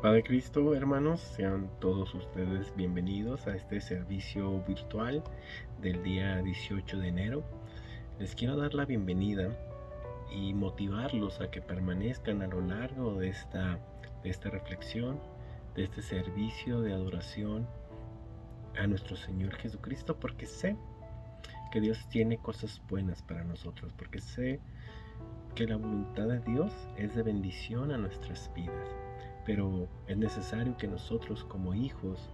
Padre Cristo, hermanos, sean todos ustedes bienvenidos a este servicio virtual del día 18 de enero. Les quiero dar la bienvenida y motivarlos a que permanezcan a lo largo de esta reflexión, de este servicio de adoración a nuestro Señor Jesucristo, porque sé que Dios tiene cosas buenas para nosotros, porque sé que la voluntad de Dios es de bendición a nuestras vidas. Pero es necesario que nosotros como hijos,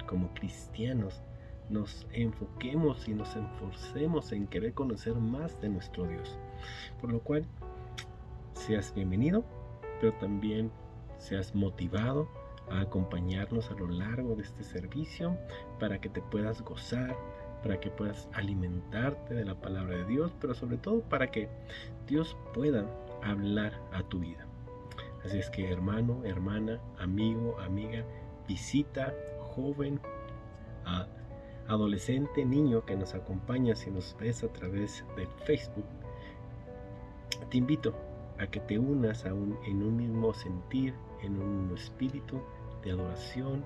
como cristianos, nos enfoquemos y nos esforcemos en querer conocer más de nuestro Dios. Por lo cual, seas bienvenido, pero también seas motivado a acompañarnos a lo largo de este servicio para que te puedas gozar, para que puedas alimentarte de la palabra de Dios, pero sobre todo para que Dios pueda hablar a tu vida. Así es que hermano, hermana, amigo, amiga, visita, joven, adolescente, niño que nos acompaña si nos ves a través de Facebook, te invito a que te unas en un mismo sentir, en un mismo espíritu de adoración,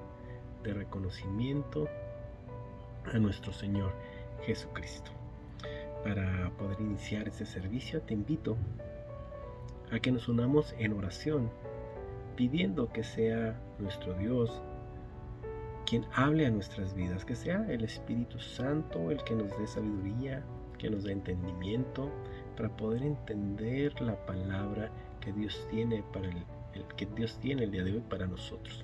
de reconocimiento a nuestro Señor Jesucristo. Para poder iniciar este servicio, te invito a que nos unamos en oración, pidiendo que sea nuestro Dios quien hable a nuestras vidas, que sea el Espíritu Santo el que nos dé sabiduría, que nos dé entendimiento para poder entender la palabra que Dios tiene que Dios tiene el día de hoy para nosotros,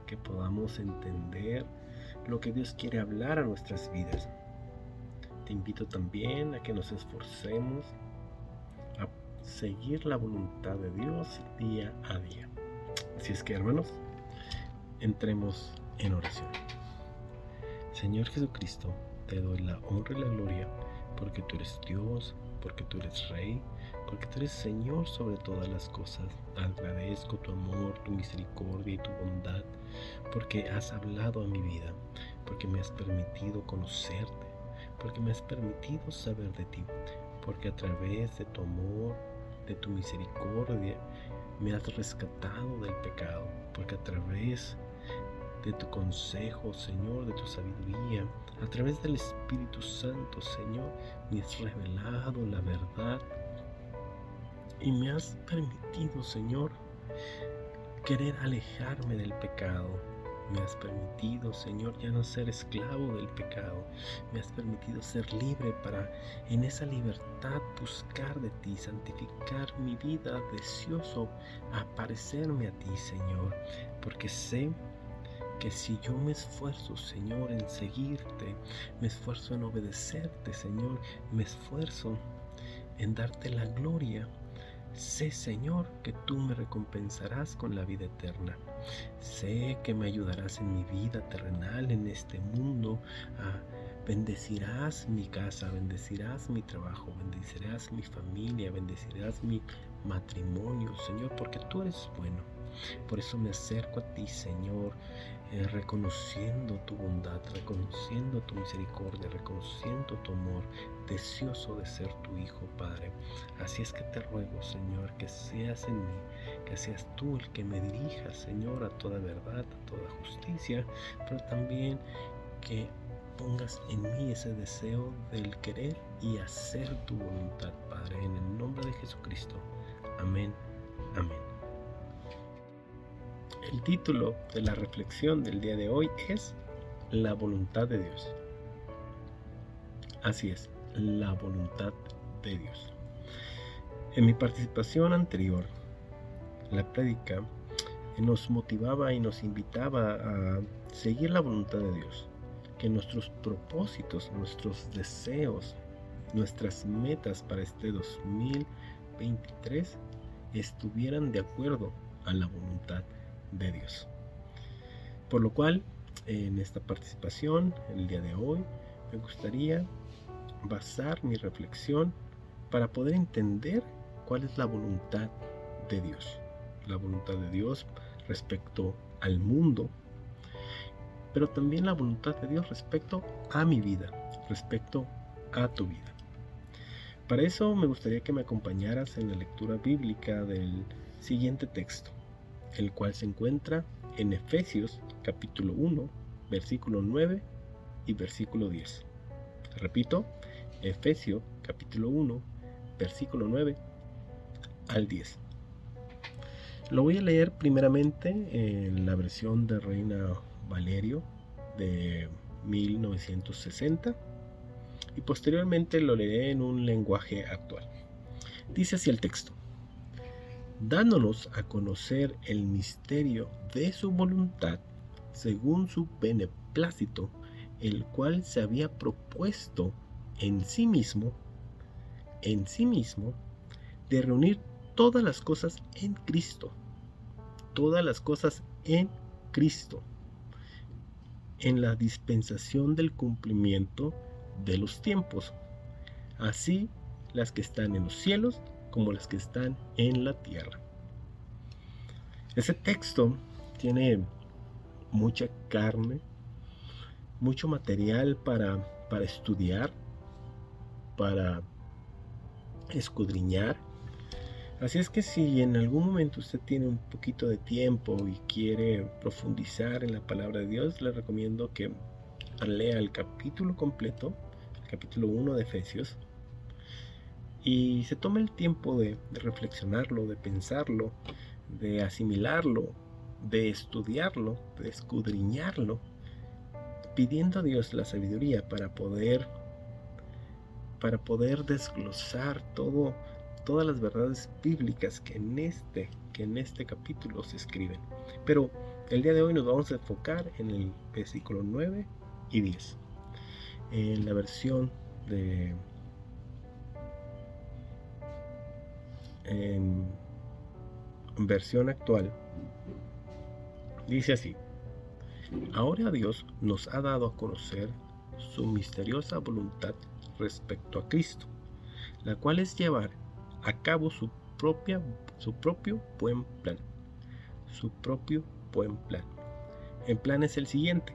que podamos entender lo que Dios quiere hablar a nuestras vidas. Te invito también a que nos esforcemos a seguir la voluntad de Dios día a día. Así es que, hermanos, entremos en oración. Señor Jesucristo, te doy la honra y la gloria porque tú eres Dios, porque tú eres Rey, porque tú eres Señor sobre todas las cosas. Agradezco tu amor, tu misericordia y tu bondad, porque has hablado a mi vida, porque me has permitido conocerte, porque me has permitido saber de ti, porque a través de tu amor, de tu misericordia, me has rescatado del pecado, porque a través de tu consejo, Señor, de tu sabiduría, a través del Espíritu Santo, Señor, me has revelado la verdad y me has permitido, Señor, querer alejarme del pecado. Me has permitido, Señor, ya no ser esclavo del pecado. Me has permitido ser libre para en esa libertad buscar de ti, santificar mi vida, deseoso a parecerme a ti, Señor, porque sé que si yo me esfuerzo, Señor, en seguirte, me esfuerzo en obedecerte, Señor, me esfuerzo en darte la gloria, sé, Señor, que tú me recompensarás con la vida eterna. Sé que me ayudarás en mi vida terrenal, en este mundo. Bendecirás mi casa, bendecirás mi trabajo, bendecirás mi familia, bendecirás mi matrimonio, Señor, porque tú eres bueno. Por eso me acerco a ti, Señor, reconociendo tu bondad, reconociendo tu misericordia, reconociendo tu amor, deseoso de ser tu hijo, Padre. Así es que te ruego, Señor, que seas en mí, que seas tú el que me dirija, Señor, a toda verdad, a toda justicia, pero también que pongas en mí ese deseo del querer y hacer tu voluntad, Padre, en el nombre de Jesucristo. Amén. Amén. El título de la reflexión del día de hoy es La voluntad de Dios. Así es, la voluntad de Dios. En mi participación anterior, la prédica nos motivaba y nos invitaba a seguir la voluntad de Dios, que nuestros propósitos, nuestros deseos, nuestras metas para este 2023 estuvieran de acuerdo a la voluntad de Dios. Por lo cual, en esta participación, el día de hoy, me gustaría basar mi reflexión para poder entender cuál es la voluntad de Dios. La voluntad de Dios respecto al mundo, pero también la voluntad de Dios respecto a mi vida, respecto a tu vida. Para eso me gustaría que me acompañaras en la lectura bíblica del siguiente texto, el cual se encuentra en Efesios capítulo 1, versículo 9 y versículo 10. Repito, Efesios capítulo 1, versículo 9 al 10. Lo voy a leer primeramente en la versión de Reina Valerio de 1960 y posteriormente lo leeré en un lenguaje actual. Dice así el texto: dándonos a conocer el misterio de su voluntad según su beneplácito, el cual se había propuesto en sí mismo, de reunir todas las cosas en Cristo, en la dispensación del cumplimiento de los tiempos, así las que están en los cielos como las que están en la tierra. Ese texto tiene mucha carne, mucho material para estudiar, para escudriñar. Así es que si en algún momento usted tiene un poquito de tiempo y quiere profundizar en la palabra de Dios, le recomiendo que lea el capítulo completo, el capítulo 1 de Efesios, y se tome el tiempo de reflexionarlo, de pensarlo, de asimilarlo, de estudiarlo, de escudriñarlo, pidiendo a Dios la sabiduría para poder desglosar todas las verdades bíblicas que en este capítulo se escriben. Pero el día de hoy nos vamos a enfocar en el versículo 9 y 10. En la versión en versión actual dice así: ahora Dios nos ha dado a conocer su misteriosa voluntad respecto a Cristo, la cual es llevar a cabo su propio buen plan. El plan es el siguiente: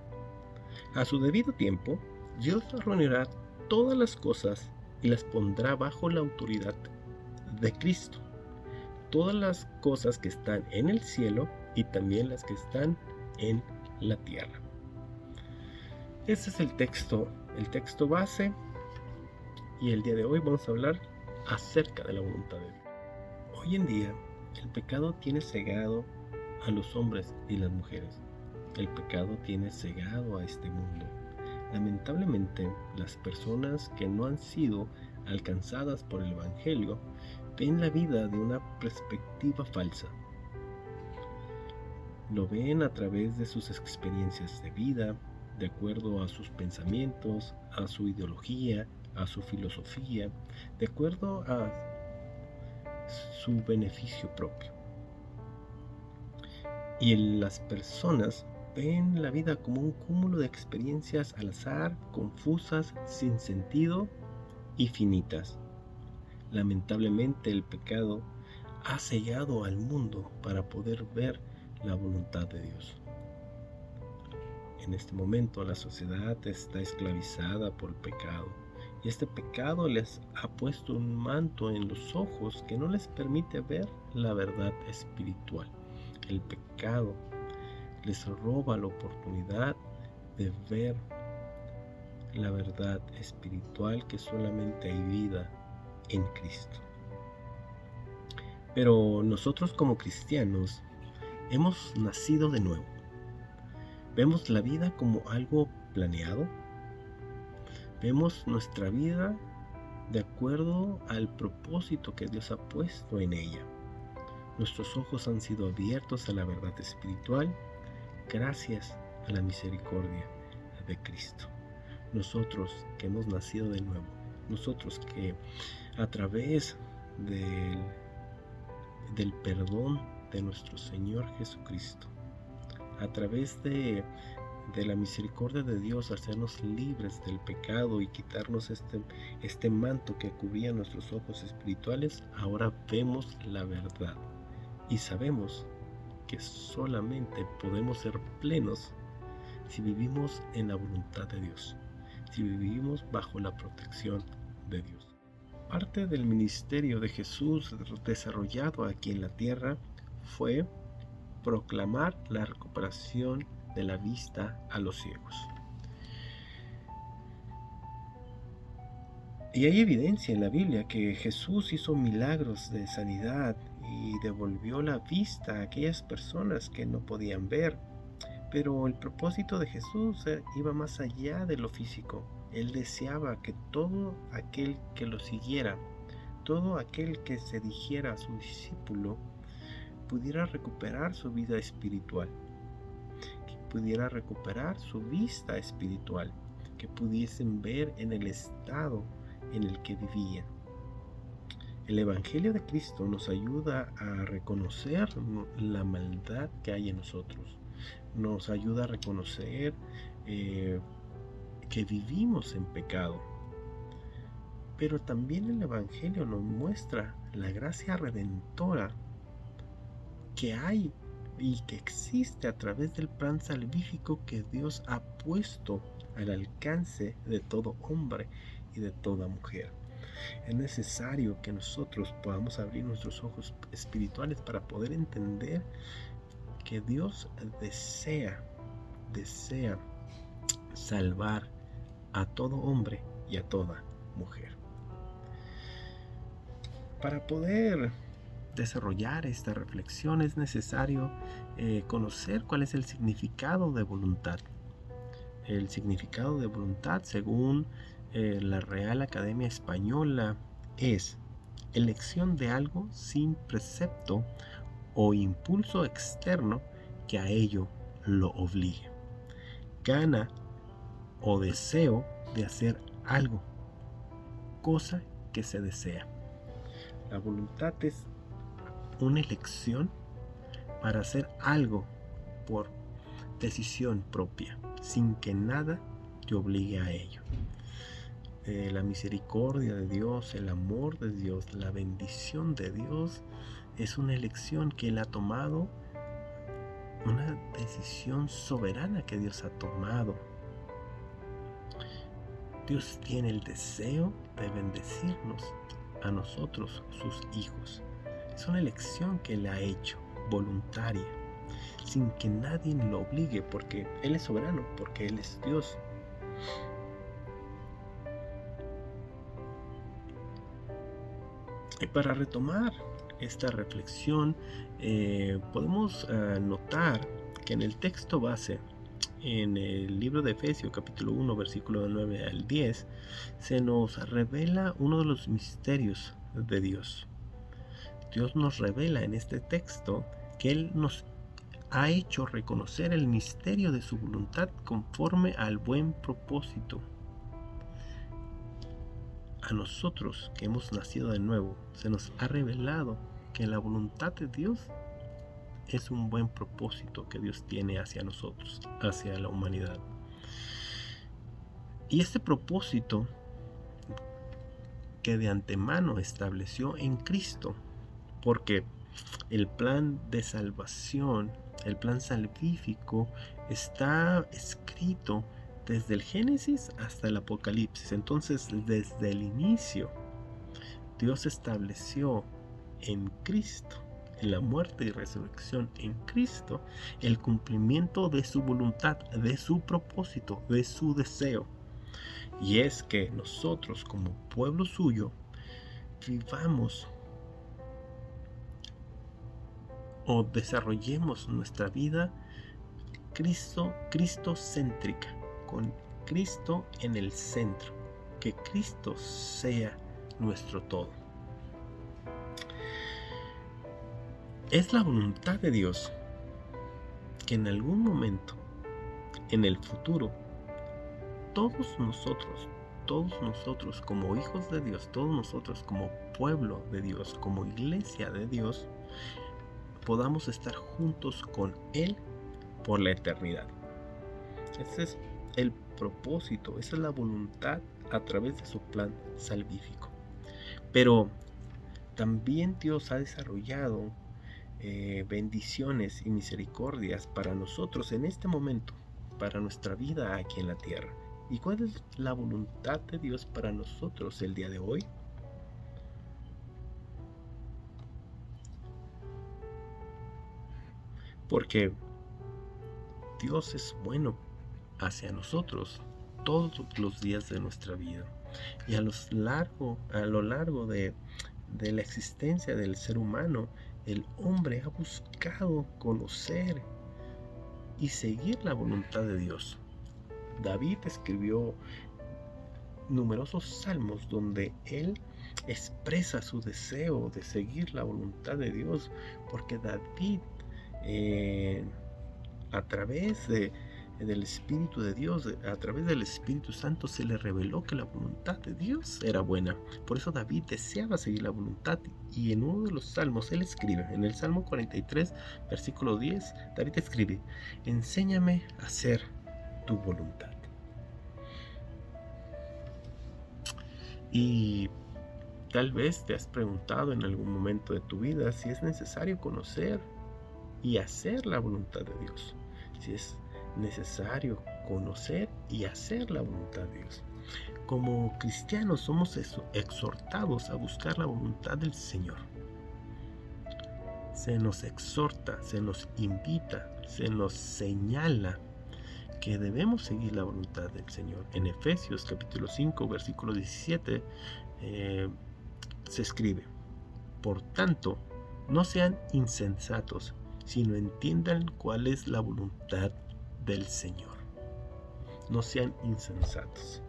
a su debido tiempo, Dios reunirá todas las cosas y las pondrá bajo la autoridad de Cristo. Todas las cosas que están en el cielo y también las que están en la tierra. Ese es el texto base, y el día de hoy vamos a hablar acerca de la voluntad de Dios. Hoy en día, el pecado tiene cegado a los hombres y las mujeres. El pecado tiene cegado a este mundo. Lamentablemente, las personas que no han sido alcanzadas por el Evangelio ven la vida de una perspectiva falsa. Lo ven a través de sus experiencias de vida, de acuerdo a sus pensamientos, a su ideología, a su filosofía, de acuerdo a su beneficio propio. Y las personas ven la vida como un cúmulo de experiencias al azar, confusas, sin sentido y finitas. Lamentablemente, el pecado ha cegado al mundo para poder ver la voluntad de Dios. En este momento la sociedad está esclavizada por el pecado, y este pecado les ha puesto un manto en los ojos que no les permite ver la verdad espiritual. El pecado les roba la oportunidad de ver la verdad espiritual, que solamente hay vida en Cristo. Pero nosotros como cristianos hemos nacido de nuevo. Vemos la vida como algo planeado. Vemos nuestra vida de acuerdo al propósito que Dios ha puesto en ella. Nuestros ojos han sido abiertos a la verdad espiritual gracias a la misericordia de Cristo. Nosotros que hemos nacido de nuevo, nosotros que a través del perdón de nuestro Señor Jesucristo, a través de la misericordia de Dios, hacernos libres del pecado y quitarnos este manto que cubría nuestros ojos espirituales, ahora vemos la verdad y sabemos que solamente podemos ser plenos si vivimos en la voluntad de Dios, si vivimos bajo la protección de Dios. Parte del ministerio de Jesús desarrollado aquí en la tierra fue proclamar la recuperación de la vista a los ciegos. Y hay evidencia en la Biblia que Jesús hizo milagros de sanidad y devolvió la vista a aquellas personas que no podían ver. Pero el propósito de Jesús iba más allá de lo físico. Él deseaba que todo aquel que lo siguiera, todo aquel que se dijera su discípulo, pudiera recuperar su vida espiritual, que pudiera recuperar su vista espiritual, que pudiesen ver en el estado en el que vivían. El Evangelio de Cristo nos ayuda a reconocer la maldad que hay en nosotros. Nos ayuda a reconocer que vivimos en pecado. Pero también el Evangelio nos muestra la gracia redentora que hay y que existe a través del plan salvífico que Dios ha puesto al alcance de todo hombre y de toda mujer. Es necesario que nosotros podamos abrir nuestros ojos espirituales para poder entender que Dios desea salvar a todo hombre y a toda mujer. Para poder desarrollar esta reflexión es necesario conocer cuál es el significado de voluntad. El significado de voluntad, según la Real Academia Española, es elección de algo sin precepto o impulso externo que a ello lo obligue. Gana o deseo de hacer algo, cosa que se desea. La voluntad es una elección para hacer algo por decisión propia, sin que nada te obligue a ello. La misericordia de Dios, el amor de Dios, la bendición de Dios es una elección que Él ha tomado, una decisión soberana que Dios ha tomado. Dios tiene el deseo de bendecirnos a nosotros, sus hijos. Es una elección que Él ha hecho, voluntaria, sin que nadie lo obligue, porque Él es soberano, porque Él es Dios. Y para retomar esta reflexión, podemos notar que en el texto base, en el libro de Efesios capítulo 1 versículo 9 al 10, se nos revela uno de los misterios de Dios. Dios nos revela en este texto que Él nos ha hecho reconocer el misterio de su voluntad conforme al buen propósito. A nosotros que hemos nacido de nuevo, se nos ha revelado que la voluntad de Dios es un buen propósito que Dios tiene hacia nosotros, hacia la humanidad. Y este propósito que de antemano estableció en Cristo, porque el plan de salvación, el plan salvífico, está escrito desde el Génesis hasta el Apocalipsis. Entonces, desde el inicio, Dios estableció en Cristo, en la muerte y resurrección en Cristo, el cumplimiento de su voluntad, de su propósito, de su deseo. Y es que nosotros, como pueblo suyo, vivamos o desarrollemos nuestra vida cristocéntrica, con Cristo en el centro, que Cristo sea nuestro todo. Es la voluntad de Dios que en algún momento, en el futuro, todos nosotros como hijos de Dios, todos nosotros como pueblo de Dios, como iglesia de Dios, podamos estar juntos con Él por la eternidad. Ese es el propósito, esa es la voluntad a través de su plan salvífico. Pero también Dios ha desarrollado bendiciones y misericordias para nosotros en este momento, para nuestra vida aquí en la tierra. ¿Y cuál es la voluntad de Dios para nosotros el día de hoy? Porque Dios es bueno hacia nosotros todos los días de nuestra vida. Y a lo largo de la existencia del ser humano, el hombre ha buscado conocer y seguir la voluntad de Dios. David escribió numerosos salmos donde él expresa su deseo de seguir la voluntad de Dios, porque David a través del Espíritu de Dios, a través del Espíritu Santo, se le reveló que la voluntad de Dios era buena. Por eso David deseaba seguir la voluntad, y en uno de los salmos él escribe, en el Salmo 43, versículo 10, David escribe: enséñame a hacer tu voluntad. Y tal vez te has preguntado en algún momento de tu vida si es necesario conocer y hacer la voluntad de Dios. Si es necesario conocer y hacer la voluntad de Dios. Como cristianos somos exhortados a buscar la voluntad del Señor. Se nos exhorta, se nos invita, se nos señala que debemos seguir la voluntad del Señor. En Efesios capítulo 5, versículo 17, se escribe: por tanto, no sean insensatos, sino entiendan cuál es la voluntad del Señor. No sean insensatos.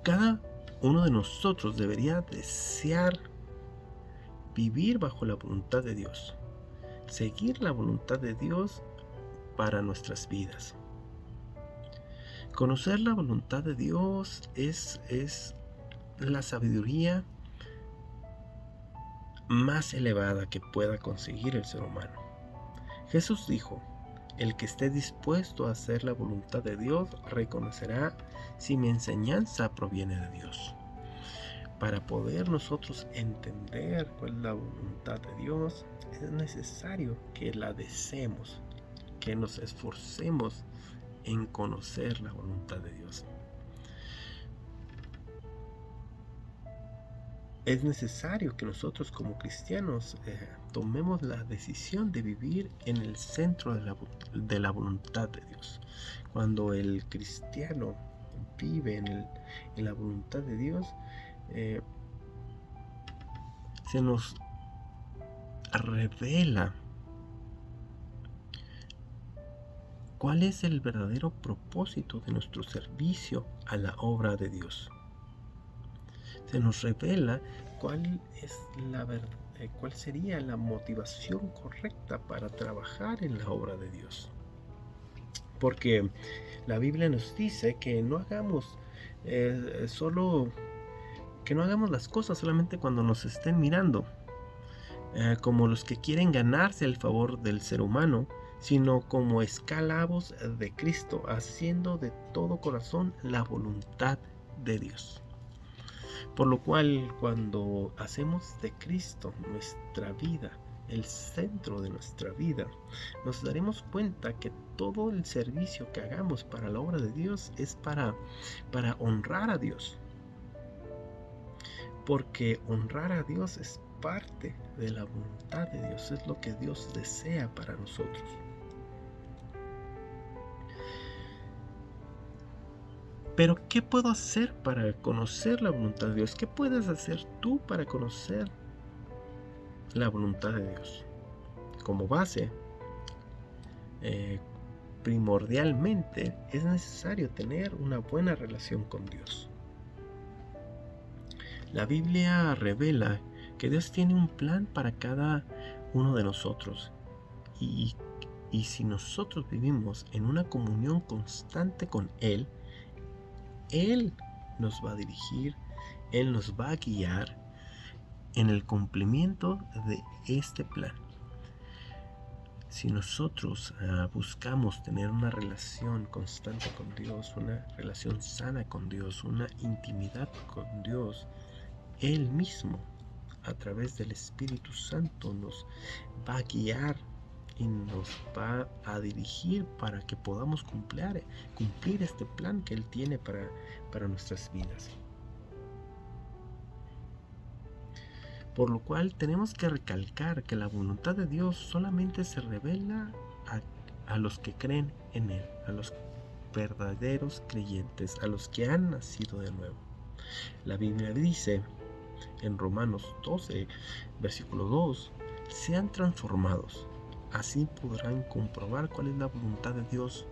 Cada uno de nosotros debería desear vivir bajo la voluntad de Dios, seguir la voluntad de Dios para nuestras vidas. Conocer la voluntad de Dios es la sabiduría más elevada que pueda conseguir el ser humano. Jesús dijo: el que esté dispuesto a hacer la voluntad de Dios reconocerá si mi enseñanza proviene de Dios. Para poder nosotros entender cuál es la voluntad de Dios, es necesario que la deseemos, que nos esforcemos en conocer la voluntad de Dios. Es necesario que nosotros como cristianos tomemos la decisión de vivir en el centro de la voluntad de Dios. Cuando el cristiano vive en la voluntad de Dios, se nos revela cuál es el verdadero propósito de nuestro servicio a la obra de Dios. Se nos revela cuál sería la motivación correcta para trabajar en la obra de Dios. Porque la Biblia nos dice que no hagamos las cosas solamente cuando nos estén mirando, como los que quieren ganarse el favor del ser humano, sino como esclavos de Cristo, haciendo de todo corazón la voluntad de Dios. Por lo cual, cuando hacemos de Cristo nuestra vida, el centro de nuestra vida, nos daremos cuenta que todo el servicio que hagamos para la obra de Dios es para honrar a Dios. Porque honrar a Dios es parte de la voluntad de Dios, es lo que Dios desea para nosotros. Pero ¿qué puedo hacer para conocer la voluntad de Dios? ¿Qué puedes hacer tú para conocer la voluntad de Dios? Como base, primordialmente es necesario tener una buena relación con Dios. La Biblia revela que Dios tiene un plan para cada uno de nosotros, y si nosotros vivimos en una comunión constante con Él nos va a dirigir, Él nos va a guiar en el cumplimiento de este plan. Si nosotros buscamos tener una relación constante con Dios, una relación sana con Dios, una intimidad con Dios, Él mismo, a través del Espíritu Santo, nos va a guiar y nos va a dirigir para que podamos cumplir este plan que Él tiene para nuestras vidas. Por lo cual tenemos que recalcar que la voluntad de Dios solamente se revela a los que creen en Él, a los verdaderos creyentes, a los que han nacido de nuevo. La Biblia dice en Romanos 12, versículo 2, sean transformados, así podrán comprobar cuál es la voluntad de Dios.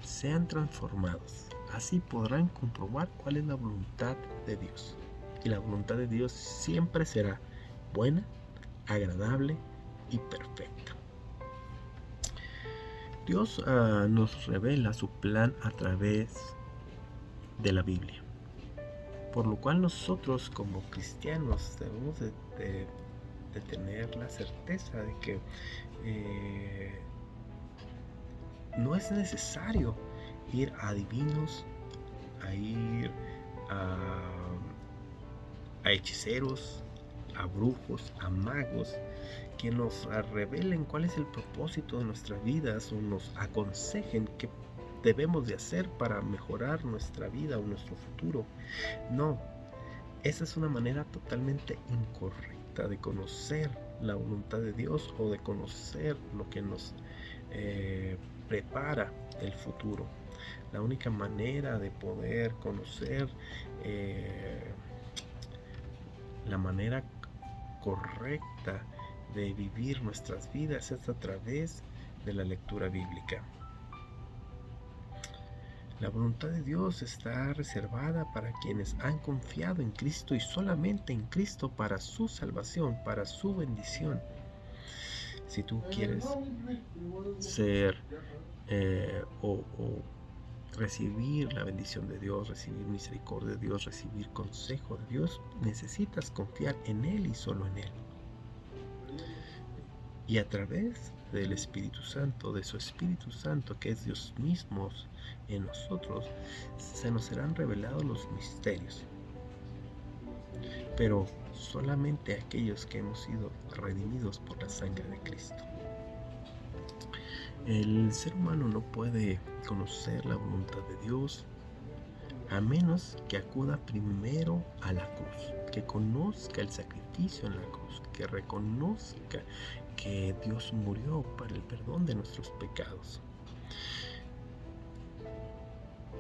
Sean transformados, así podrán comprobar cuál es la voluntad de Dios. Y la voluntad de Dios siempre será buena, agradable y perfecta. Dios nos revela su plan a través de la Biblia, por lo cual nosotros como cristianos debemos de tener la certeza de que no es necesario ir a adivinos, a ir a hechiceros, a brujos, a magos, que nos revelen cuál es el propósito de nuestras vidas o nos aconsejen qué debemos de hacer para mejorar nuestra vida o nuestro futuro. No, esa es una manera totalmente incorrecta de conocer la voluntad de Dios o de conocer lo que nos prepara el futuro. La única manera de poder conocer la manera correcta de vivir nuestras vidas es a través de la lectura bíblica. La voluntad de Dios está reservada para quienes han confiado en Cristo y solamente en Cristo para su salvación, para su bendición. Si tú quieres ser o recibir la bendición de Dios, recibir misericordia de Dios, recibir consejo de Dios, necesitas confiar en Él y solo en Él. Y a través del Espíritu Santo, de su Espíritu Santo, que es Dios mismo en nosotros, se nos serán revelados los misterios. Pero solamente aquellos que hemos sido redimidos por la sangre de Cristo. El ser humano no puede conocer la voluntad de Dios a menos que acuda primero a la cruz, que conozca el sacrificio en la cruz, que reconozca que Dios murió para el perdón de nuestros pecados.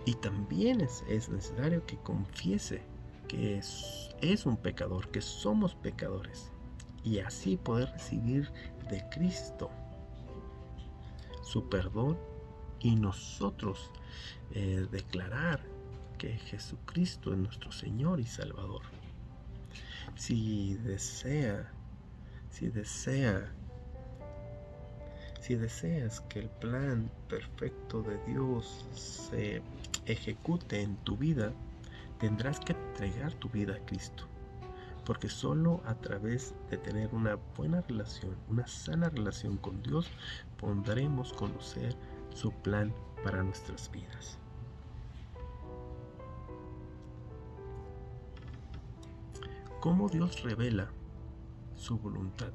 Y también es necesario que confiese que es un pecador, que somos pecadores, y así poder recibir de Cristo su perdón y nosotros declarar que Jesucristo es nuestro Señor y Salvador. Si deseas que el plan perfecto de Dios se ejecute en tu vida, tendrás que entregar tu vida a Cristo, porque solo a través de tener una buena relación, una sana relación con Dios, podremos conocer su plan para nuestras vidas. ¿Cómo Dios revela su voluntad?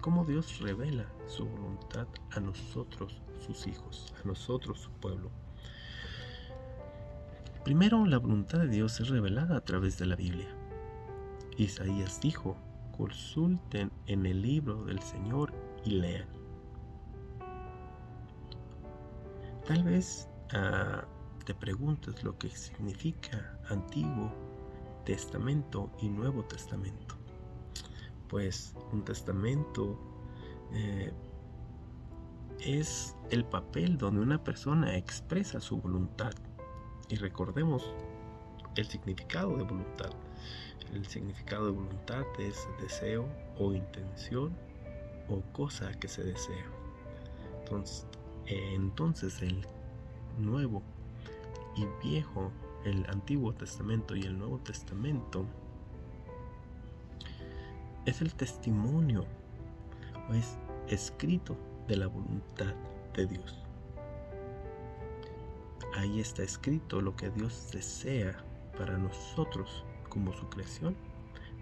¿Cómo Dios revela su voluntad a nosotros, sus hijos, a nosotros, su pueblo? Primero, la voluntad de Dios es revelada a través de la Biblia. Isaías dijo: consulten en el libro del Señor y lean. Tal vez te preguntes lo que significa Antiguo Testamento y Nuevo Testamento. Pues un testamento es el papel donde una persona expresa su voluntad. Y recordemos el significado de voluntad. El significado de voluntad es deseo o intención o cosa que se desea. Entonces el Nuevo y Viejo, el Antiguo Testamento y el Nuevo Testamento, es el testimonio, o es escrito de la voluntad de Dios. Ahí está escrito lo que Dios desea para nosotros como su creación,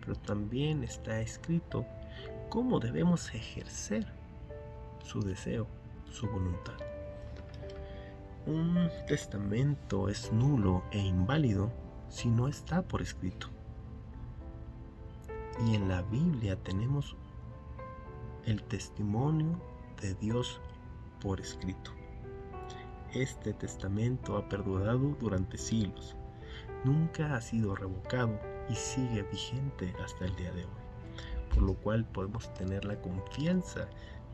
pero también está escrito cómo debemos ejercer su deseo, su voluntad. Un testamento es nulo e inválido si no está por escrito. Y en la Biblia tenemos el testimonio de Dios por escrito. Este testamento ha perdurado durante siglos, nunca ha sido revocado y sigue vigente hasta el día de hoy, por lo cual podemos tener la confianza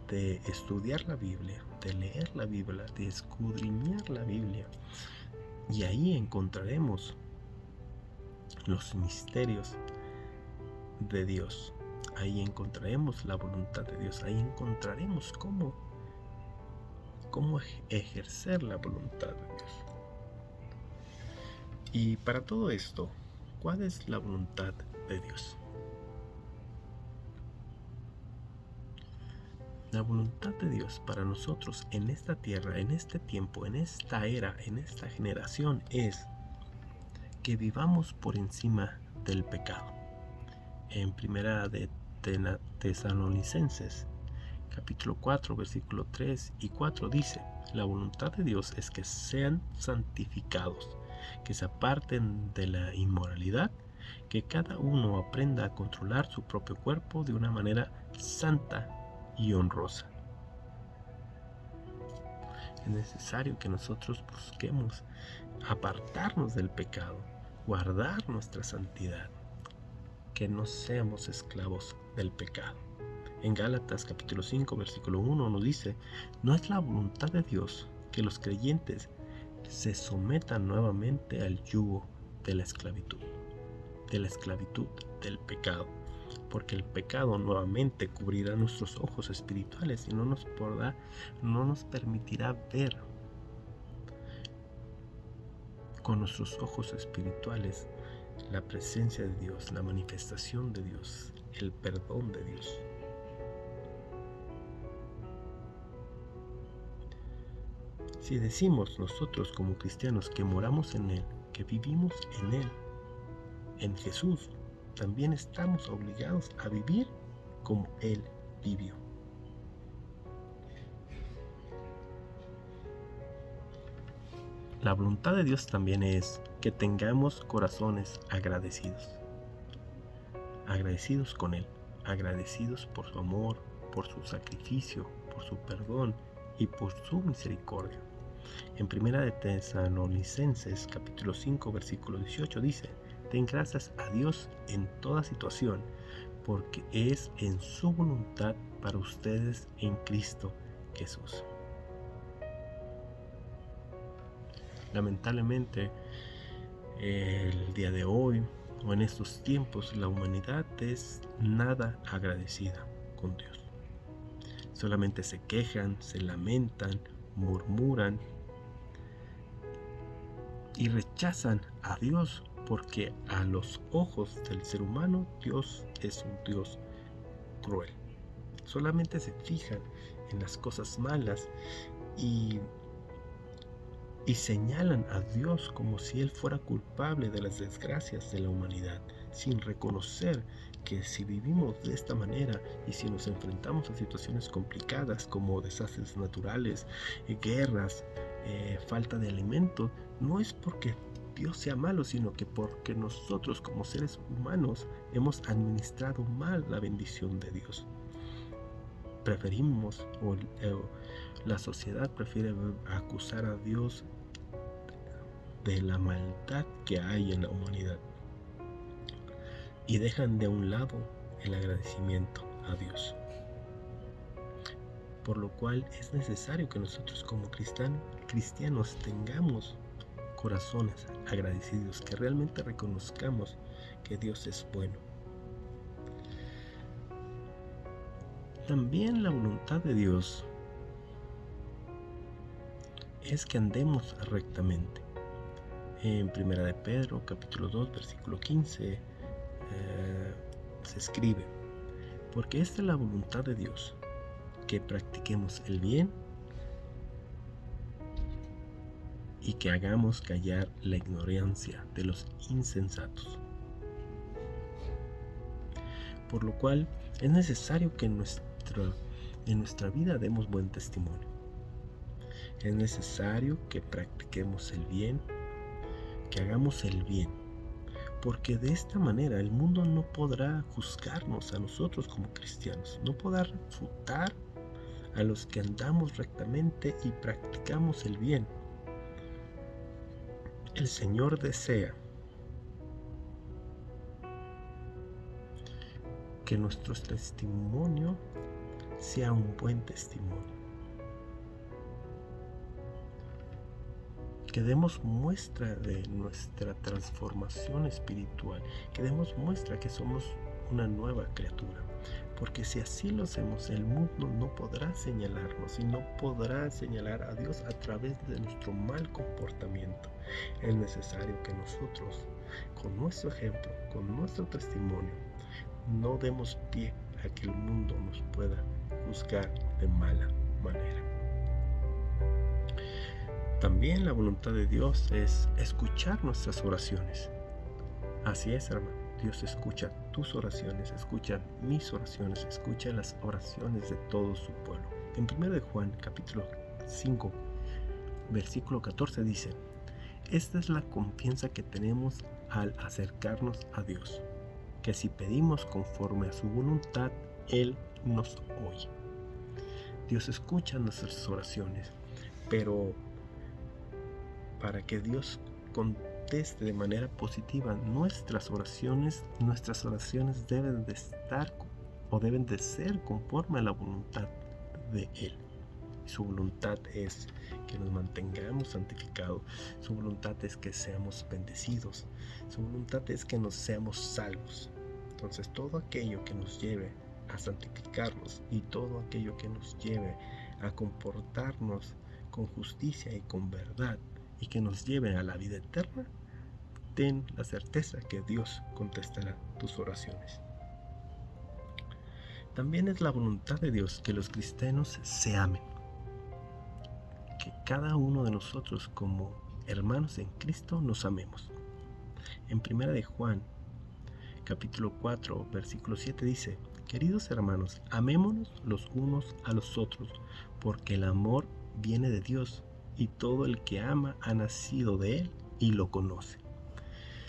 de estudiar la Biblia, de leer la Biblia, de escudriñar la Biblia, y ahí encontraremos los misterios de Dios. Ahí encontraremos la voluntad de Dios, ahí encontraremos cómo ejercer la voluntad de Dios. Y para todo esto, ¿cuál es la voluntad de Dios? La voluntad de Dios para nosotros en esta tierra, en este tiempo, en esta era, en esta generación es que vivamos por encima del pecado. En primera de Tesalonicenses, capítulo 4, versículo 3 y 4 dice: la voluntad de Dios es que sean santificados, que se aparten de la inmoralidad, que cada uno aprenda a controlar su propio cuerpo de una manera santa y honrosa. Es necesario que nosotros busquemos apartarnos del pecado, guardar nuestra santidad, que no seamos esclavos del pecado. En Gálatas capítulo 5 versículo 1 nos dice: no es la voluntad de Dios que los creyentes se sometan nuevamente al yugo de la esclavitud del pecado, porque el pecado nuevamente cubrirá nuestros ojos espirituales y no nos permitirá ver con nuestros ojos espirituales la presencia de Dios, la manifestación de Dios, el perdón de Dios. Si decimos nosotros como cristianos que moramos en Él, que vivimos en Él, en Jesús, también estamos obligados a vivir como Él vivió. La voluntad de Dios también es que tengamos corazones agradecidos con Él, agradecidos por su amor, por su sacrificio, por su perdón y por su misericordia. En primera de Tesalonicenses capítulo 5 versículo 18 dice: den gracias a Dios en toda situación, porque es en su voluntad para ustedes en Cristo Jesús. Lamentablemente, el día de hoy o en estos tiempos, la humanidad es nada agradecida con Dios. Solamente se quejan, se lamentan, murmuran y rechazan a Dios, porque a los ojos del ser humano Dios es un Dios cruel. Solamente se fijan en las cosas malas y señalan a Dios como si Él fuera culpable de las desgracias de la humanidad, sin reconocer que si vivimos de esta manera y si nos enfrentamos a situaciones complicadas como desastres naturales, guerras, falta de alimento, no es porque Dios sea malo, sino que porque nosotros como seres humanos hemos administrado mal la bendición de Dios. Preferimos, la sociedad prefiere acusar a Dios de la maldad que hay en la humanidad y dejan de un lado el agradecimiento a Dios. Por lo cual es necesario que nosotros como cristianos tengamos corazones agradecidos, que realmente reconozcamos que Dios es bueno. También la voluntad de Dios es que andemos rectamente. En primera de Pedro capítulo 2 versículo 15 se escribe: porque esta es la voluntad de Dios, que practiquemos el bien y que hagamos callar la ignorancia de los insensatos. Por lo cual es necesario que en nuestra vida demos buen testimonio. Es necesario que practiquemos el bien, que hagamos el bien, porque de esta manera el mundo no podrá juzgarnos a nosotros como cristianos, no podrá refutar a los que andamos rectamente y practicamos el bien. El Señor desea que nuestro testimonio sea un buen testimonio, que demos muestra de nuestra transformación espiritual, que demos muestra que somos una nueva criatura, porque si así lo hacemos, el mundo no podrá señalarnos y no podrá señalar a Dios a través de nuestro mal comportamiento. Es necesario que nosotros, con nuestro ejemplo, con nuestro testimonio, no demos pie a que el mundo nos pueda juzgar de mala manera. También la voluntad de Dios es escuchar nuestras oraciones. Así es, hermano. Dios escucha tus oraciones, escucha mis oraciones, escucha las oraciones de todo su pueblo. En 1 de Juan, capítulo 5, versículo 14 dice: esta es la confianza que tenemos al acercarnos a Dios, que si pedimos conforme a su voluntad, Él nos oye. Dios escucha nuestras oraciones, pero para que Dios conteste de manera positiva nuestras oraciones deben de estar o deben de ser conforme a la voluntad de Él. Su voluntad es que nos mantengamos santificados. Su voluntad es que seamos bendecidos. Su voluntad es que nos seamos salvos. Entonces, todo aquello que nos lleve a santificarnos y todo aquello que nos lleve a comportarnos con justicia y con verdad y que nos lleve a la vida eterna, ten la certeza que Dios contestará tus oraciones. También es la voluntad de Dios que los cristianos se amen, que cada uno de nosotros como hermanos en Cristo nos amemos. En 1 de Juan, capítulo 4, versículo 7 dice: queridos hermanos, amémonos los unos a los otros, porque el amor viene de Dios, y todo el que ama ha nacido de Él y lo conoce.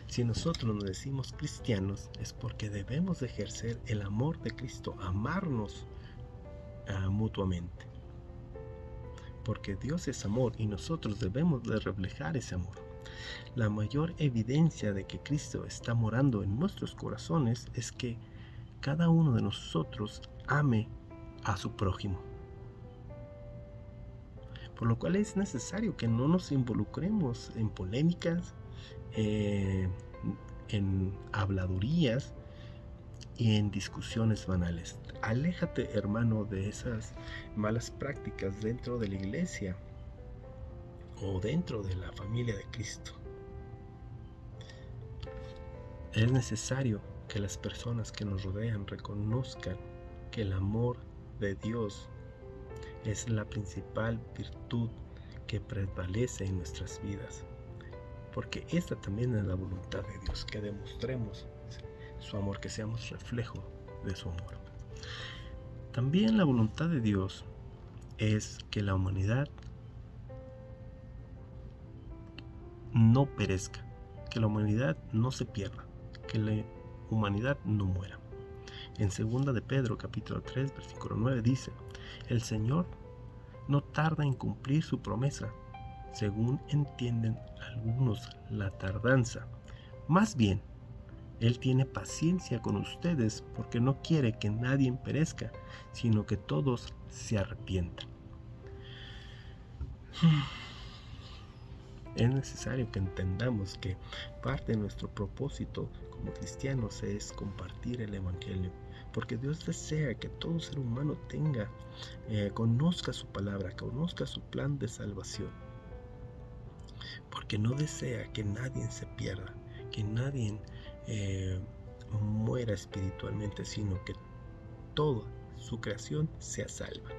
Si nosotros nos decimos cristianos, es porque debemos de ejercer el amor de Cristo, amarnos mutuamente. Porque Dios es amor y nosotros debemos de reflejar ese amor. La mayor evidencia de que Cristo está morando en nuestros corazones es que cada uno de nosotros ame a su prójimo. Por lo cual es necesario que no nos involucremos en polémicas, en habladurías y en discusiones banales. Aléjate, hermano, de esas malas prácticas dentro de la iglesia o dentro de la familia de Cristo. Es necesario que las personas que nos rodean reconozcan que el amor de Dios es la principal virtud que prevalece en nuestras vidas, porque esta también es la voluntad de Dios, que demostremos su amor, que seamos reflejo de su amor. También la voluntad de Dios es que la humanidad no perezca, que la humanidad no se pierda, que la humanidad no muera. En 2 de Pedro, capítulo 3, versículo 9 dice: el Señor no tarda en cumplir su promesa, según entienden algunos la tardanza. Más bien, Él tiene paciencia con ustedes porque no quiere que nadie perezca, sino que todos se arrepientan. Es necesario que entendamos que parte de nuestro propósito como cristianos es compartir el Evangelio, porque Dios desea que todo ser humano conozca su palabra, conozca su plan de salvación, porque no desea que nadie se pierda, que nadie muera espiritualmente, sino que toda su creación sea salva.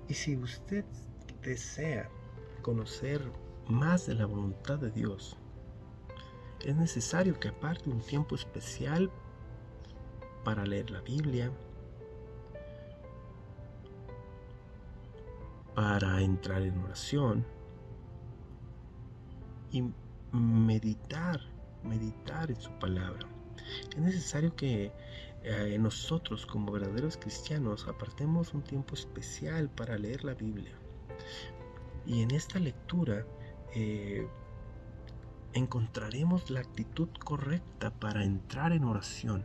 Y si usted desea conocer más de la voluntad de Dios, es necesario que aparte un tiempo especial para leer la Biblia, para entrar en oración, y meditar en su palabra. Es necesario que nosotros como verdaderos cristianos apartemos un tiempo especial para leer la Biblia. Y en esta lectura encontraremos la actitud correcta para entrar en oración.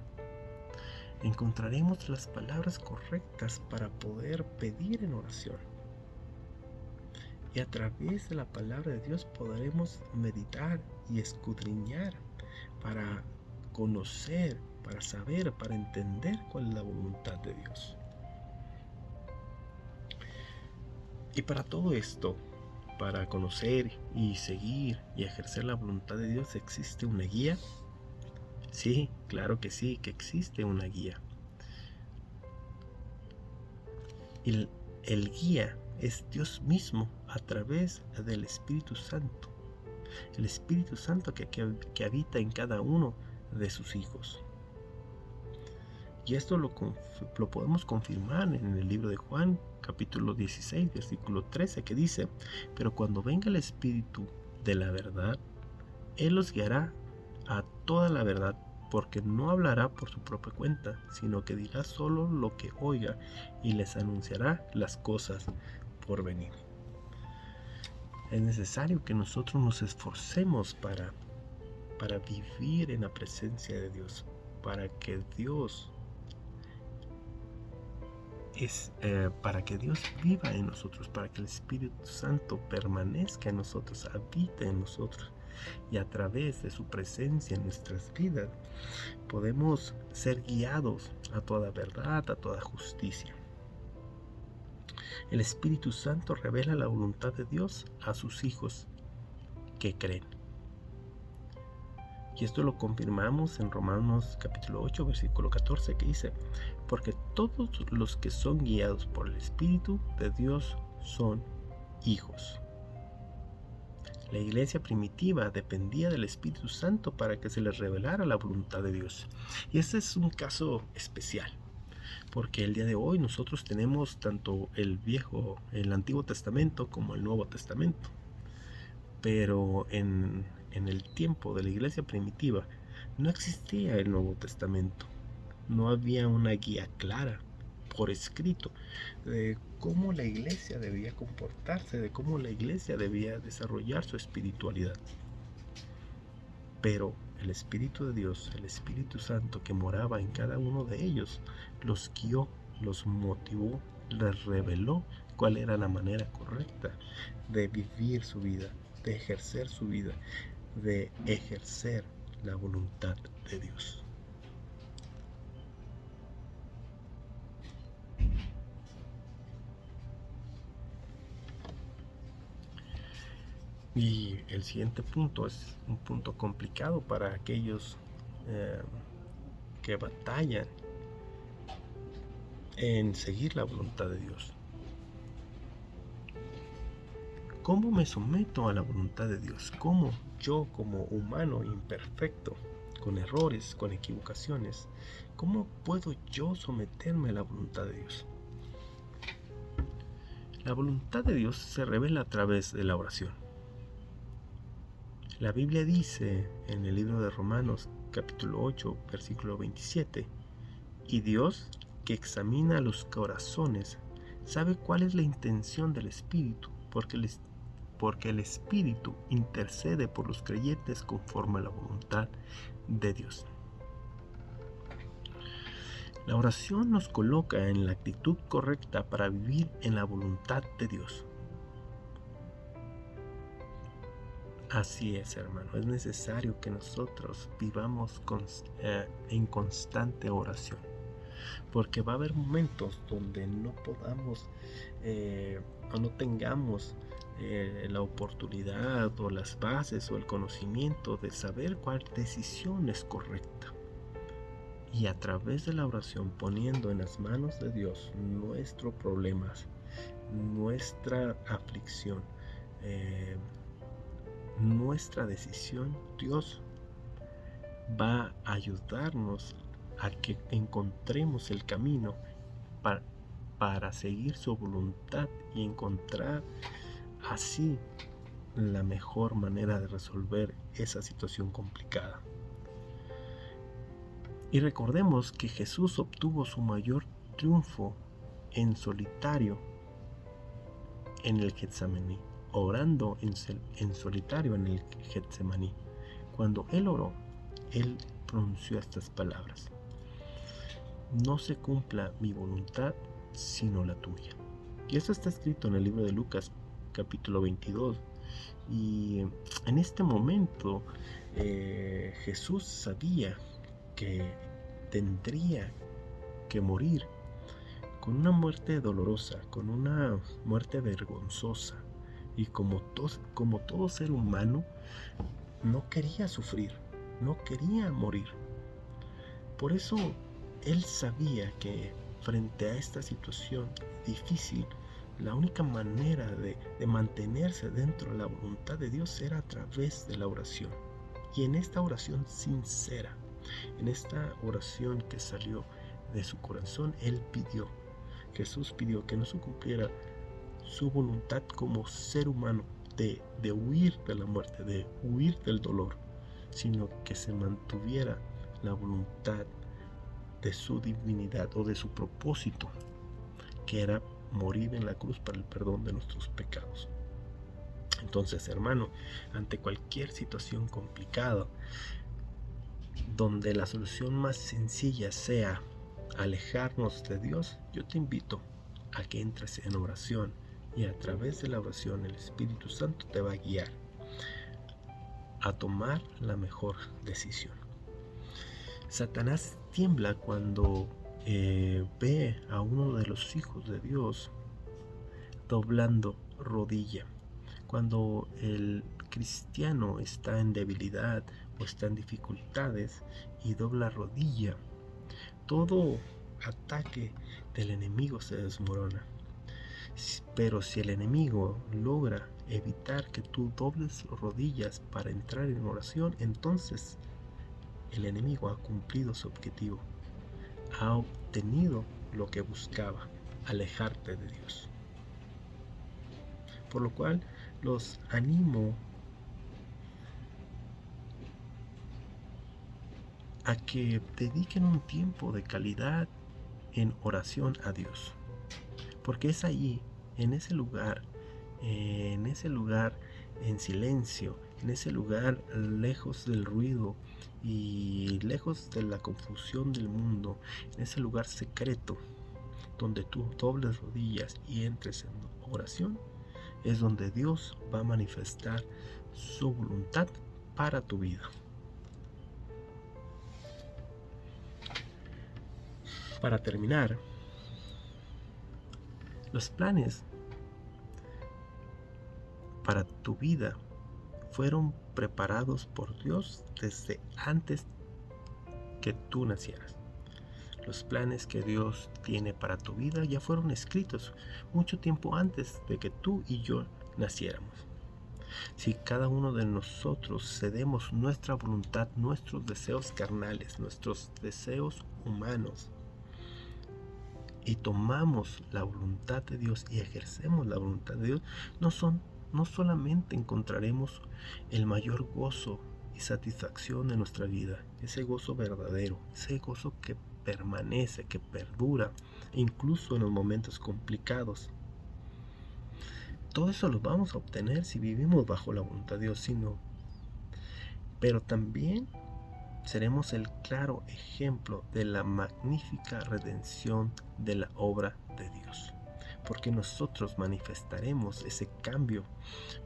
Encontraremos las palabras correctas para poder pedir en oración. Y a través de la palabra de Dios podremos meditar y escudriñar para conocer, para saber, para entender cuál es la voluntad de Dios. Y para todo esto, para conocer y seguir y ejercer la voluntad de Dios, ¿existe una guía? Sí, claro que sí, que existe una guía. Y el guía es Dios mismo a través del Espíritu Santo. El Espíritu Santo que habita en cada uno de sus hijos. Y esto lo podemos confirmar en el libro de Juan, capítulo 16, versículo 13, que dice: pero cuando venga el Espíritu de la verdad, Él los guiará a toda la verdad, porque no hablará por su propia cuenta, sino que dirá solo lo que oiga y les anunciará las cosas por venir. Es necesario que nosotros nos esforcemos para vivir en la presencia de Dios, para que Dios viva en nosotros, para que el Espíritu Santo permanezca en nosotros, habite en nosotros, y a través de su presencia en nuestras vidas podemos ser guiados a toda verdad, a toda justicia. El Espíritu Santo revela la voluntad de Dios a sus hijos que creen. Y esto lo confirmamos en Romanos capítulo 8, versículo 14, que dice: porque todos los que son guiados por el Espíritu de Dios son hijos. La iglesia primitiva dependía del Espíritu Santo para que se les revelara la voluntad de Dios. Y este es un caso especial, porque el día de hoy nosotros tenemos tanto el Antiguo Testamento como el Nuevo Testamento. Pero en el tiempo de la iglesia primitiva no existía el Nuevo Testamento. No había una guía clara por escrito de cómo la iglesia debía comportarse, de cómo la iglesia debía desarrollar su espiritualidad. Pero el Espíritu de Dios, el Espíritu Santo que moraba en cada uno de ellos, los guió, los motivó, les reveló cuál era la manera correcta de vivir su vida, de ejercer su vida, de ejercer la voluntad de Dios. Y el siguiente punto es un punto complicado para aquellos que batallan en seguir la voluntad de Dios. ¿Cómo me someto a la voluntad de Dios? ¿Cómo yo, como humano imperfecto, con errores, con equivocaciones, cómo puedo yo someterme a la voluntad de Dios? La voluntad de Dios se revela a través de la oración. La Biblia dice en el libro de Romanos, capítulo 8, versículo 27, y Dios, que examina los corazones, sabe cuál es la intención del Espíritu, porque el Espíritu intercede por los creyentes conforme a la voluntad de Dios. La oración nos coloca en la actitud correcta para vivir en la voluntad de Dios. Así es, hermano, es necesario que nosotros vivamos en constante oración, porque va a haber momentos donde no podamos o no tengamos la oportunidad o las bases o el conocimiento de saber cuál decisión es correcta. Y a través de la oración, poniendo en las manos de Dios nuestros problemas, nuestra aflicción, nuestra decisión, Dios va a ayudarnos a que encontremos el camino para seguir su voluntad y encontrar así la mejor manera de resolver esa situación complicada. Y recordemos que Jesús obtuvo su mayor triunfo en solitario en el Getsemaní, orando en solitario en el Getsemaní. Cuando Él oró, Él pronunció estas palabras: no se cumpla mi voluntad, sino la tuya. Y esto está escrito en el libro de Lucas, capítulo 22. Y en este momento Jesús sabía que tendría que morir con una muerte dolorosa, con una muerte vergonzosa. Y como todo ser humano, no quería sufrir, no quería morir. Por eso Él sabía que frente a esta situación difícil, la única manera de mantenerse dentro de la voluntad de Dios era a través de la oración. Y en esta oración sincera, en esta oración que salió de su corazón, Jesús pidió que no se cumpliera su voluntad como ser humano de huir de la muerte, de huir del dolor, sino que se mantuviera la voluntad de su divinidad o de su propósito, que era morir en la cruz para el perdón de nuestros pecados. Entonces, hermano, ante cualquier situación complicada, donde la solución más sencilla sea alejarnos de Dios, yo te invito a que entres en oración, y a través de la oración el Espíritu Santo te va a guiar a tomar la mejor decisión. Satanás tiembla cuando ve a uno de los hijos de Dios doblando rodilla. Cuando el cristiano está en debilidad o está en dificultades y dobla rodilla, todo ataque del enemigo se desmorona. Pero si el enemigo logra evitar que tú dobles rodillas para entrar en oración, entonces el enemigo ha cumplido su objetivo, ha obtenido lo que buscaba, alejarte de Dios. Por lo cual los animo a que dediquen un tiempo de calidad en oración a Dios, porque es ahí, en ese lugar en silencio, en ese lugar lejos del ruido y lejos de la confusión del mundo, en ese lugar secreto donde tú dobles rodillas y entres en oración, es donde Dios va a manifestar su voluntad para tu vida. Para terminar, los planes para tu vida fueron preparados por Dios desde antes que tú nacieras. Los planes que Dios tiene para tu vida ya fueron escritos mucho tiempo antes de que tú y yo naciéramos. Si cada uno de nosotros cedemos nuestra voluntad, nuestros deseos carnales, nuestros deseos humanos, y tomamos la voluntad de Dios y ejercemos la voluntad de Dios, no solamente encontraremos el mayor gozo y satisfacción de nuestra vida, ese gozo verdadero, ese gozo que permanece, que perdura, incluso en los momentos complicados. Todo eso lo vamos a obtener si vivimos bajo la voluntad de Dios, pero también seremos el claro ejemplo de la magnífica redención de la obra de Dios, porque nosotros manifestaremos ese cambio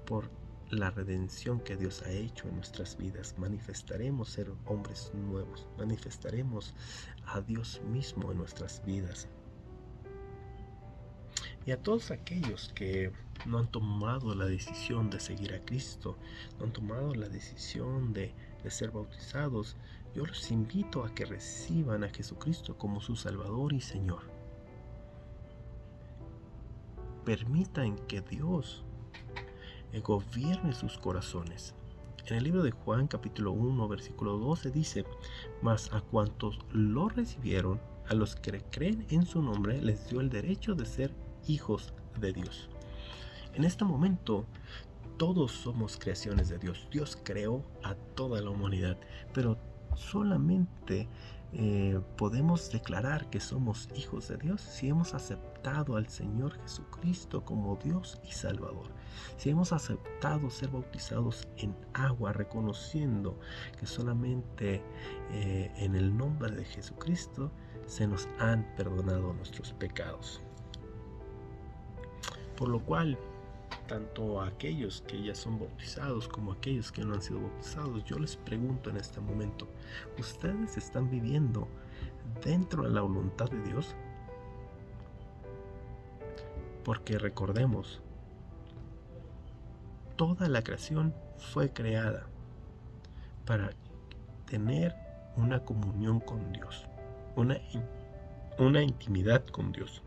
por la redención que Dios ha hecho en nuestras vidas. Manifestaremos ser hombres nuevos, manifestaremos a Dios mismo en nuestras vidas. Y a todos aquellos que no han tomado la decisión de seguir a Cristo, no han tomado la decisión de ser bautizados, yo los invito a que reciban a Jesucristo como su Salvador y Señor. Permitan que Dios gobierne sus corazones. En el libro de Juan capítulo 1 versículo 12 dice: mas a cuantos lo recibieron, a los que creen en su nombre, les dio el derecho de ser hijos de Dios. En este momento todos somos creaciones de Dios. Dios creó a toda la humanidad, pero solamente podemos declarar que somos hijos de Dios si hemos aceptado al Señor Jesucristo como Dios y Salvador. Si hemos aceptado ser bautizados en agua, reconociendo que solamente en el nombre de Jesucristo se nos han perdonado nuestros pecados. Por lo cual, tanto a aquellos que ya son bautizados como a aquellos que no han sido bautizados, yo les pregunto en este momento, ¿ustedes están viviendo dentro de la voluntad de Dios? Porque recordemos, toda la creación fue creada para tener una comunión con Dios, una intimidad con Dios.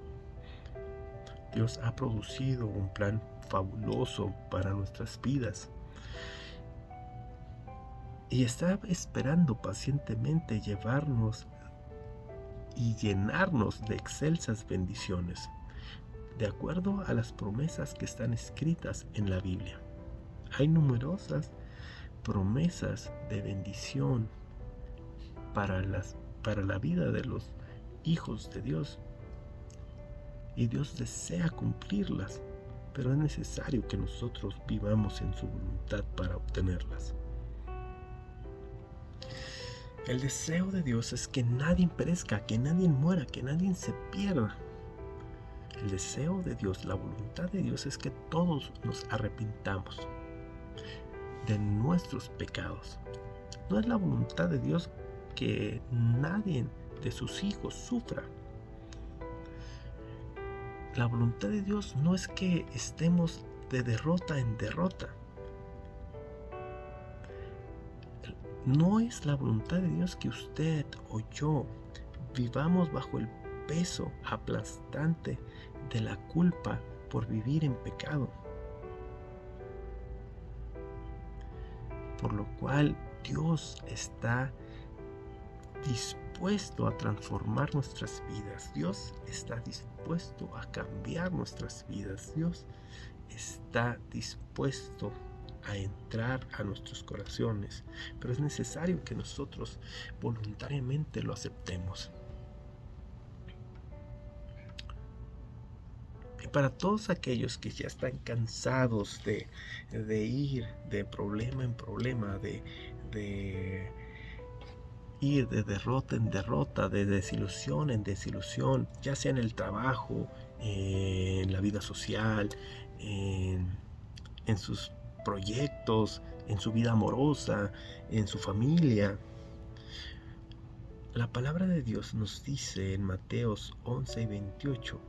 Dios ha producido un plan fabuloso para nuestras vidas y está esperando pacientemente llevarnos y llenarnos de excelsas bendiciones, de acuerdo a las promesas que están escritas en la Biblia. Hay numerosas promesas de bendición para la vida de los hijos de Dios, y Dios desea cumplirlas, pero es necesario que nosotros vivamos en su voluntad para obtenerlas. El deseo de Dios es que nadie perezca, que nadie muera, que nadie se pierda. El deseo de Dios, la voluntad de Dios es que todos nos arrepintamos de nuestros pecados. No es la voluntad de Dios que nadie de sus hijos sufra. La voluntad de Dios no es que estemos de derrota en derrota. No es la voluntad de Dios que usted o yo vivamos bajo el peso aplastante de la culpa por vivir en pecado. Por lo cual Dios está dispuesto a transformar nuestras vidas. Dios está dispuesto a cambiar nuestras vidas. Dios está dispuesto a entrar a nuestros corazones, pero es necesario que nosotros voluntariamente lo aceptemos. Y para todos aquellos que ya están cansados de ir de problema en problema, de ir de derrota en derrota, de desilusión en desilusión, ya sea en el trabajo, en la vida social, en sus proyectos, en su vida amorosa, en su familia. La palabra de Dios nos dice en Mateos 11 y 28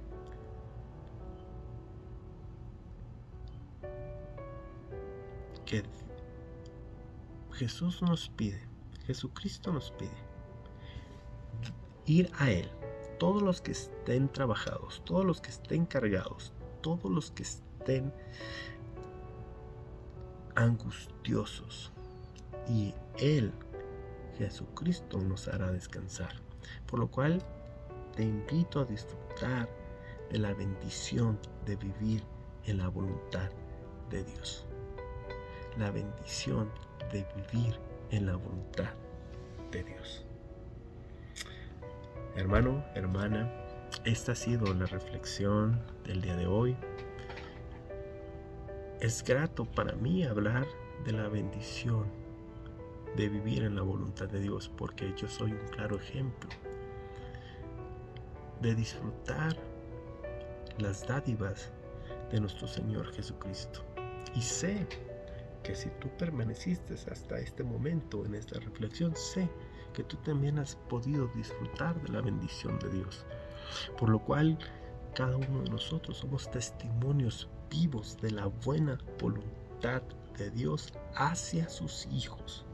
que Jesucristo nos pide ir a Él, todos los que estén trabajados, todos los que estén cargados, todos los que estén angustiosos, y Él, Jesucristo, nos hará descansar. Por lo cual te invito a disfrutar de la bendición de vivir en la voluntad de Dios. La bendición de vivir en la voluntad de Dios. Hermano, hermana, esta ha sido la reflexión del día de hoy. Es grato para mí hablar de la bendición de vivir en la voluntad de Dios, porque yo soy un claro ejemplo de disfrutar las dádivas de nuestro Señor Jesucristo. Y sé que si tú permaneciste hasta este momento en esta reflexión, sé que tú también has podido disfrutar de la bendición de Dios. Por lo cual, cada uno de nosotros somos testimonios vivos de la buena voluntad de Dios hacia sus hijos.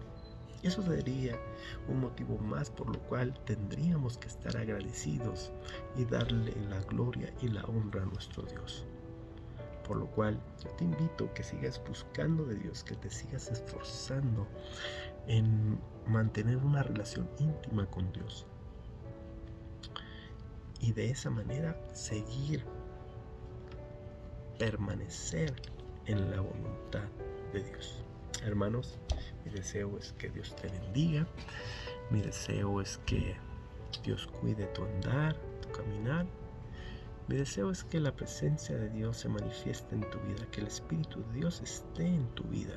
Eso sería un motivo más por lo cual tendríamos que estar agradecidos y darle la gloria y la honra a nuestro Dios. Por lo cual yo te invito a que sigas buscando de Dios, que te sigas esforzando en mantener una relación íntima con Dios. Y de esa manera permanecer en la voluntad de Dios. Hermanos, mi deseo es que Dios te bendiga. Mi deseo es que Dios cuide tu andar, tu caminar. Mi deseo es que la presencia de Dios se manifieste en tu vida, que el Espíritu de Dios esté en tu vida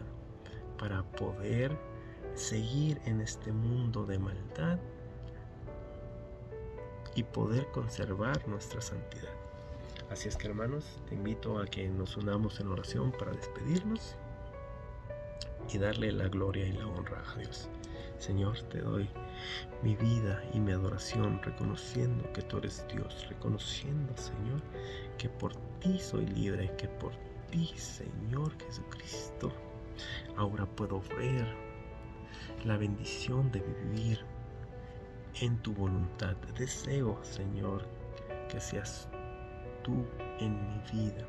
para poder seguir en este mundo de maldad y poder conservar nuestra santidad. Así es que, hermanos, te invito a que nos unamos en oración para despedirnos y darle la gloria y la honra a Dios. Señor, te doy mi vida y mi adoración, reconociendo que tú eres Dios, reconociendo, Señor, que por ti soy libre, que por ti, Señor Jesucristo, ahora puedo ver la bendición de vivir en tu voluntad. Deseo, Señor, que seas tú en mi vida,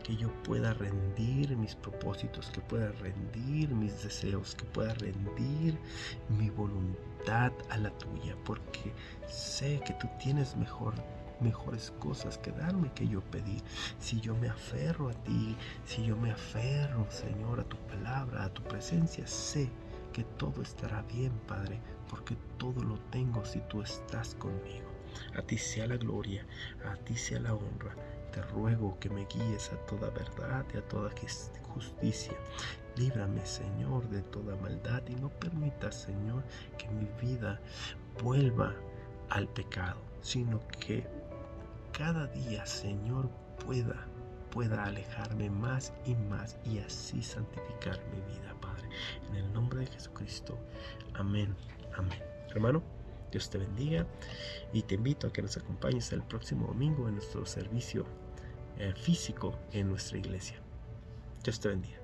que yo pueda rendir mis propósitos, que pueda rendir mis deseos, que pueda rendir mi voluntad a la tuya, porque sé que tú tienes mejores cosas que darme que yo pedir. Si yo me aferro a ti, si yo me aferro, Señor, a tu palabra, a tu presencia, sé que todo estará bien, Padre, porque todo lo tengo si tú estás conmigo. A ti sea la gloria, a ti sea la honra. Te ruego que me guíes a toda verdad y a toda justicia. Líbrame, Señor, de toda maldad y no permitas, Señor, que mi vida vuelva al pecado, sino que cada día, Señor, pueda alejarme más y así santificar mi vida, Padre. En el nombre de Jesucristo. Amén. Amén. Hermano, Dios te bendiga y te invito a que nos acompañes el próximo domingo en nuestro servicio físico en nuestra iglesia. Dios te bendiga.